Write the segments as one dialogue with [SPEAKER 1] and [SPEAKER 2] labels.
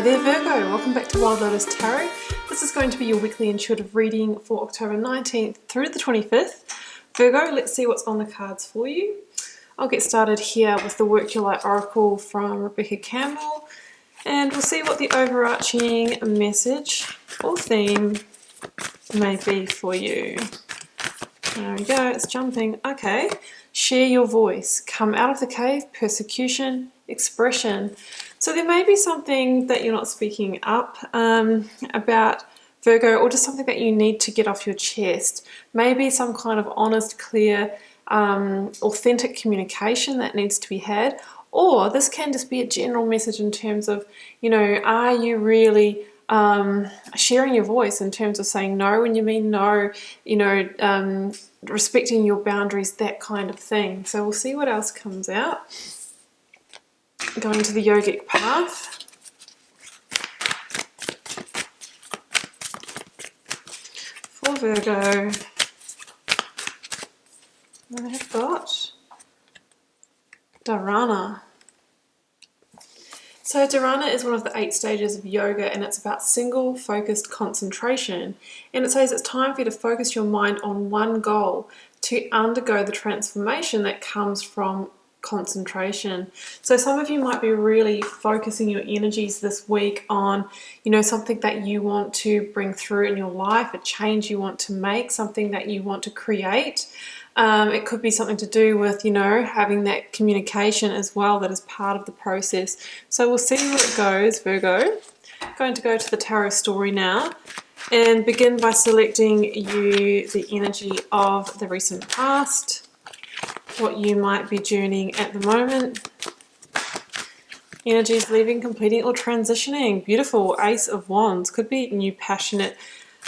[SPEAKER 1] there Virgo, welcome back to Wild Lotus Tarot. This is going to be your weekly intuitive reading for October 19th through to the 25th. Virgo, let's see what's on the cards for you. I'll get started here with the Work Your Light Oracle from Rebecca Campbell, and we'll see what the overarching message or theme may be for you. There we go, it's jumping. Okay, share your voice, come out of the cave, persecution, expression. So there may be something that you're not speaking up about, Virgo, or just something that you need to get off your chest. Maybe some kind of honest, clear, authentic communication that needs to be had. Or this can just be a general message in terms of, you know, are you really sharing your voice in terms of saying no when you mean no, you know, respecting your boundaries, that kind of thing. So we'll see what else comes out. Going to the yogic path. For Virgo, I have got Dharana. So Dharana is one of the 8 stages of yoga, and it's about single focused concentration. And it says it's time for you to focus your mind on one goal to undergo the transformation that comes from concentration. So some of you might be really focusing your energies this week on, you know, something that you want to bring through in your life, a change you want to make, something that you want to create. It could be something to do with, you know, having that communication as well that is part of the process. So we'll see where it goes, Virgo. I'm going to go to the tarot story now and begin by selecting you the energy of the recent past, what you might be journeying at the moment. Energies leaving, completing, or transitioning. Beautiful. Ace of Wands. Could be new, passionate,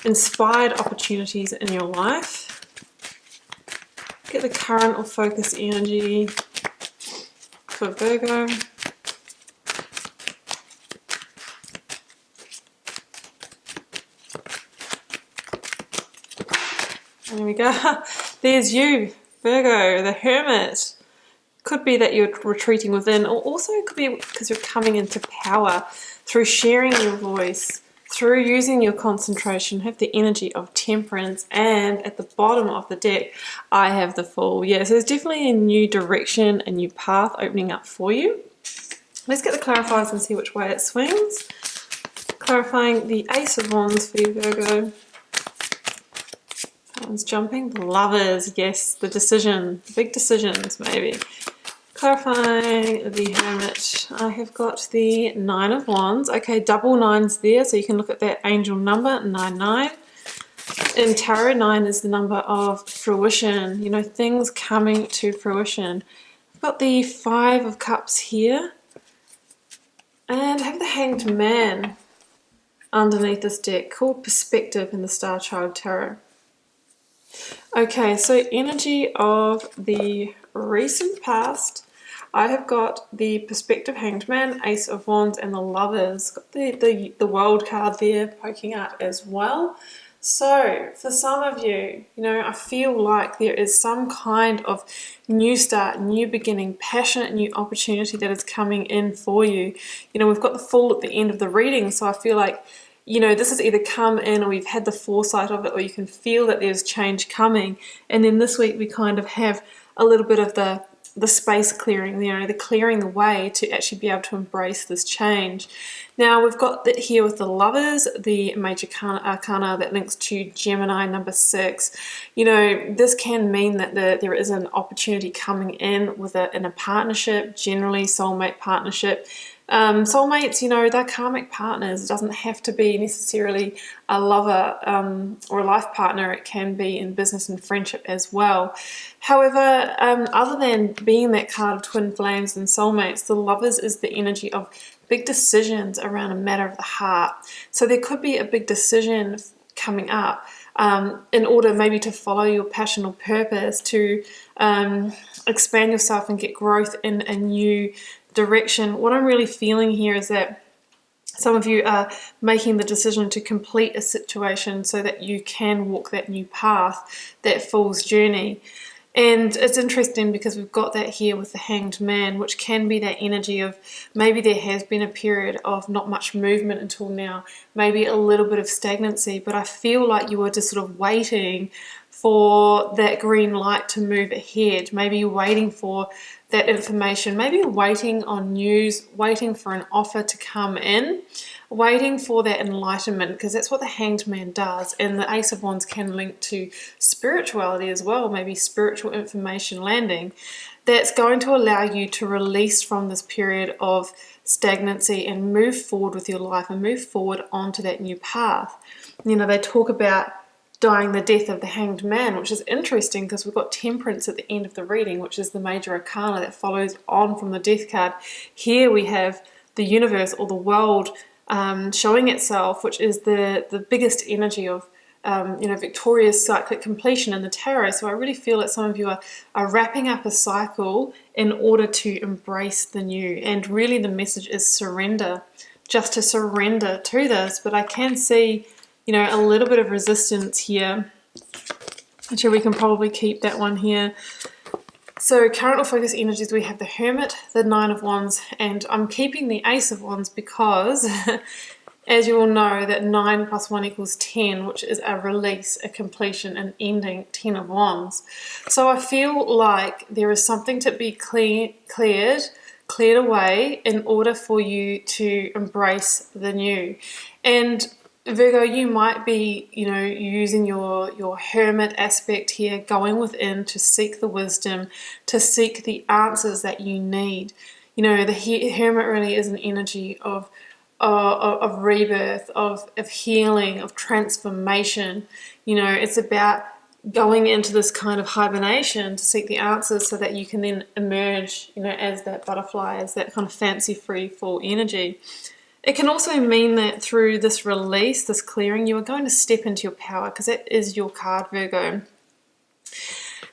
[SPEAKER 1] inspired opportunities in your life. Get the current or focus energy for Virgo. There we go. There's you, Virgo, the Hermit. Could be that you're retreating within, or also it could be because you're coming into power through sharing your voice, through using your concentration. Have the energy of Temperance, and at the bottom of the deck I have the Fool. Yeah, so there's definitely a new direction, a new path opening up for you. Let's get the clarifiers and see which way it swings. Clarifying the Ace of Wands for you, Virgo. That one's jumping. The Lovers, yes, the decision, big decisions maybe. Clarifying the Hermit, I have got the 9 of Wands. Okay, double 9's there, so you can look at that angel number, 99. In Tarot, 9 is the number of fruition, you know, things coming to fruition. I've got the 5 of Cups here, and I have the Hanged Man underneath this deck, called Perspective in the Star Child Tarot. Okay, so energy of the recent past, I have got the Perspective, Hanged Man, Ace of Wands, and the Lovers. Got the World card there poking out as well. So for some of you, you know, I feel like there is some kind of new start, new beginning, passionate new opportunity that is coming in for you. You know, we've got the Fool at the end of the reading, so I feel like, you know, this has either come in or you've had the foresight of it, or you can feel that there's change coming. And then this week we kind of have a little bit of the space clearing, you know, the clearing the way to actually be able to embrace this change. Now we've got that here with the Lovers, the major arcana that links to Gemini number 6. You know, this can mean that there is an opportunity coming in with in a partnership, generally soulmate partnership. Soulmates, you know, they're karmic partners. It doesn't have to be necessarily a lover or a life partner. It can be in business and friendship as well. However, other than being that card of twin flames and soulmates, the Lovers is the energy of big decisions around a matter of the heart. So there could be a big decision coming up in order maybe to follow your passion or purpose, to expand yourself and get growth in a new direction. What I'm really feeling here is that some of you are making the decision to complete a situation so that you can walk that new path, that Fool's journey. And it's interesting because we've got that here with the Hanged Man, which can be that energy of maybe there has been a period of not much movement until now, maybe a little bit of stagnancy, but I feel like you were just sort of waiting for that green light to move ahead. Maybe you're waiting for that information, maybe you're waiting on news, waiting for an offer to come in, waiting for that enlightenment, because that's what the Hanged Man does. And the Ace of Wands can link to spirituality as well, maybe spiritual information landing. That's going to allow you to release from this period of stagnancy and move forward with your life and move forward onto that new path. You know, they talk about dying the death of the Hanged Man, which is interesting because we've got Temperance at the end of the reading, which is the major arcana that follows on from the Death card. Here we have the universe or the world showing itself, which is the biggest energy of victorious cyclic completion in the tarot. So I really feel that some of you are wrapping up a cycle in order to embrace the new. And really the message is surrender, just to surrender to this. But I can see, you know, a little bit of resistance here. Actually, we can probably keep that one here. So current or focus energies, we have the Hermit, the Nine of Wands, and I'm keeping the Ace of Wands because as you all know, that 9 plus 1 equals 10, which is a release, a completion, an ending, 10 of Wands. So I feel like there is something to be cleared away in order for you to embrace the new. And Virgo, you might be, you know, using your hermit aspect here, going within to seek the wisdom, to seek the answers that you need. You know, the hermit really is an energy of rebirth, of healing, of transformation. You know, it's about going into this kind of hibernation to seek the answers so that you can then emerge, you know, as that butterfly, as that kind of fancy free fall energy. It can also mean that through this release, this clearing, you are going to step into your power, because that is your card, Virgo.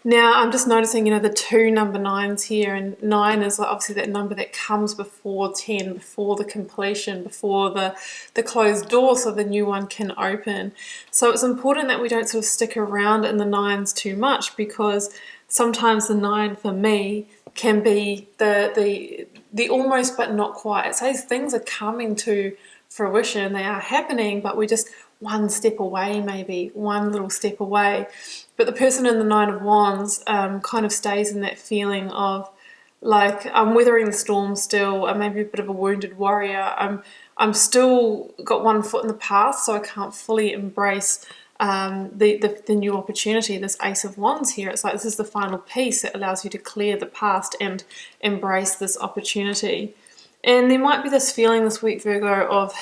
[SPEAKER 1] Now, I'm just noticing, you know, the 2 number 9s here, and 9 is obviously that number that comes before 10, before the completion, before the closed door, so the new one can open. So it's important that we don't sort of stick around in the 9s too much, because sometimes the 9 for me can be the almost but not quite. It says things are coming to fruition, they are happening, but we're just one step away, maybe one little step away. But the person in the 9 of Wands kind of stays in that feeling of like, I'm weathering the storm still. I'm maybe a bit of a wounded warrior. I'm still got one foot in the past, so I can't fully embrace the new opportunity. This Ace of Wands here, it's like this is the final piece that allows you to clear the past and embrace this opportunity. And there might be this feeling this week, Virgo, of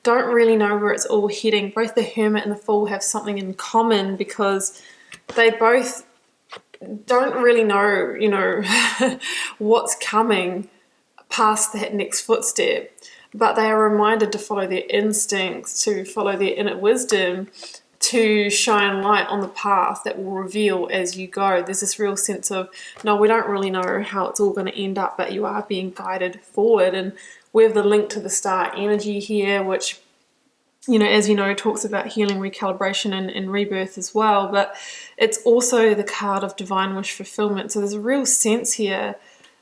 [SPEAKER 1] don't really know where it's all heading. Both the Hermit and the Fool have something in common, because they both don't really know, you know, what's coming past that next footstep. But they are reminded to follow their instincts, to follow their inner wisdom, to shine light on the path that will reveal as you go. There's this real sense of, no, we don't really know how it's all going to end up, but you are being guided forward. And we have the link to the star energy here, which, you know, as you know, talks about healing, recalibration, and rebirth as well. But it's also the card of divine wish fulfillment. So there's a real sense here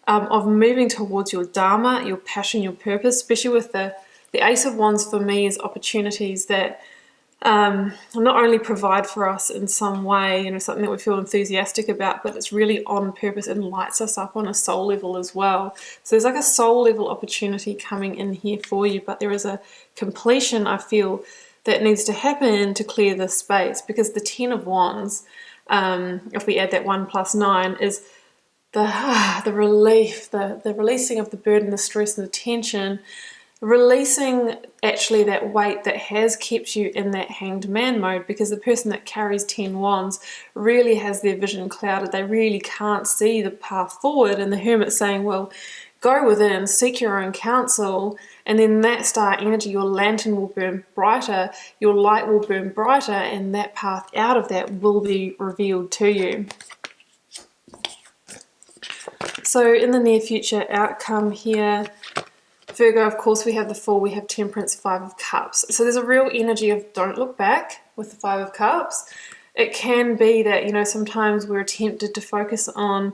[SPEAKER 1] of moving towards your dharma, your passion, your purpose, especially with the Ace of Wands for me is opportunities that not only provide for us in some way, you know, something that we feel enthusiastic about, but it's really on purpose and lights us up on a soul level as well. So there's like a soul level opportunity coming in here for you, but there is a completion, I feel, that needs to happen to clear this space, because the 10 of Wands, if we add that 1 plus 9, is the relief, the releasing of the burden, the stress and the tension, releasing actually that weight that has kept you in that hanged man mode, because the person that carries 10 wands really has their vision clouded. They really can't see the path forward. And the Hermit's saying, well, go within, seek your own counsel, and then that star energy, your lantern will burn brighter, your light will burn brighter, and that path out of that will be revealed to you. So in the near future outcome here, Virgo, of course, we have the Fool, we have Temperance, 5 of Cups. So there's a real energy of don't look back with the 5 of Cups. it can be that, you know, sometimes we're tempted to focus on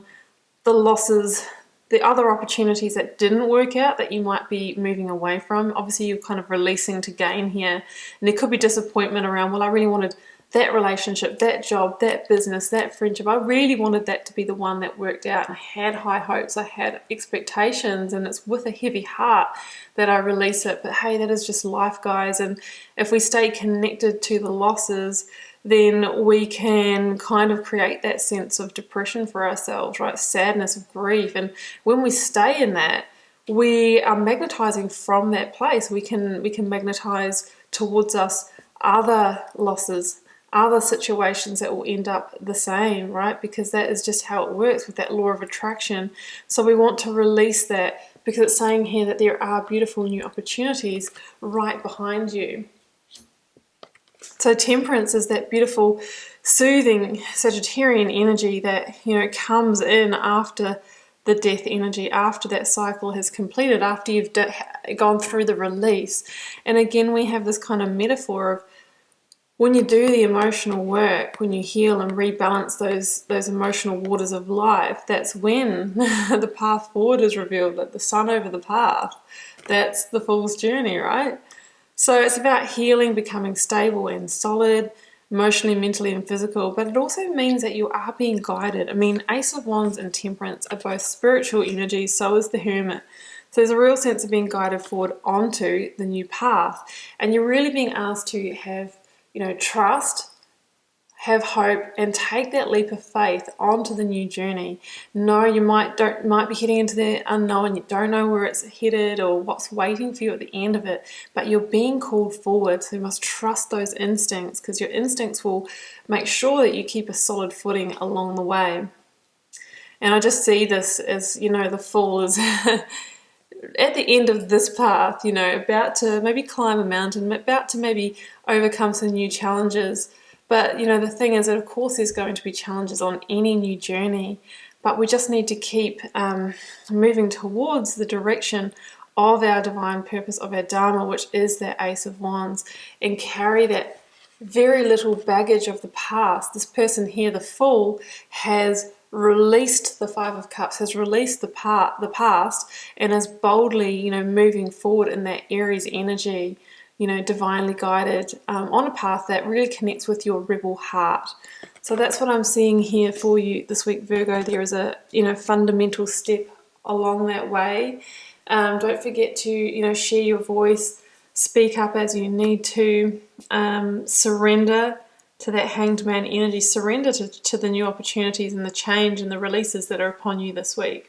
[SPEAKER 1] the losses, the other opportunities that didn't work out that you might be moving away from. Obviously, you're kind of releasing to gain here. And there could be disappointment around, well, I really wanted that relationship, that job, that business, that friendship. I really wanted that to be the one that worked out. I had high hopes, I had expectations, and it's with a heavy heart that I release it. But hey, that is just life, guys. And if we stay connected to the losses, then we can kind of create that sense of depression for ourselves, right? Sadness, grief. And when we stay in that, we are magnetizing from that place. We can magnetize towards us other losses, other situations that will end up the same, right? Because that is just how it works with that law of attraction. So we want to release that, because it's saying here that there are beautiful new opportunities right behind you. So Temperance is that beautiful, soothing Sagittarian energy that, you know, comes in after the death energy, after that cycle has completed, after you've gone through the release. And again, we have this kind of metaphor of when you do the emotional work, when you heal and rebalance those emotional waters of life, that's when the path forward is revealed, like the sun over the path. That's the Fool's journey, right? So it's about healing, becoming stable and solid, emotionally, mentally, and physical. But it also means that you are being guided. I mean, Ace of Wands and Temperance are both spiritual energies, so is the Hermit. So there's a real sense of being guided forward onto the new path. And you're really being asked to have, you know, trust, have hope, and take that leap of faith onto the new journey. No, you might be heading into the unknown. You don't know where it's headed or what's waiting for you at the end of it, but you're being called forward. So you must trust those instincts, because your instincts will make sure that you keep a solid footing along the way. And I just see this as, you know, the Fool is at the end of this path, you know, about to maybe climb a mountain, about to maybe overcome some new challenges. But, you know, the thing is that, of course, there's going to be challenges on any new journey, but we just need to keep moving towards the direction of our divine purpose, of our Dharma, which is that Ace of Wands, and carry that very little baggage of the past. This person here, the Fool, has released the Five of Cups, has released the past, and is boldly, you know, moving forward in that Aries energy, you know, divinely guided on a path that really connects with your rebel heart. So that's what I'm seeing here for you this week, Virgo. There is a, you know, fundamental step along that way. Don't forget to, you know, share your voice, speak up as you need to, surrender to that Hanged Man energy, surrender to the new opportunities and the change and the releases that are upon you this week.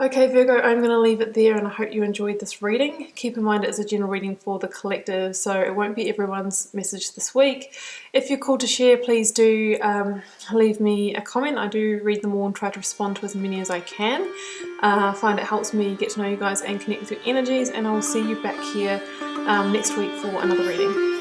[SPEAKER 1] Okay, Virgo, I'm going to leave it there, and I hope you enjoyed this reading. Keep in mind it is a general reading for the collective, so it won't be everyone's message this week. If you're called to share, please do leave me a comment. I do read them all and try to respond to as many as I can. I find it helps me get to know you guys and connect with your energies, and I will see you back here next week for another reading.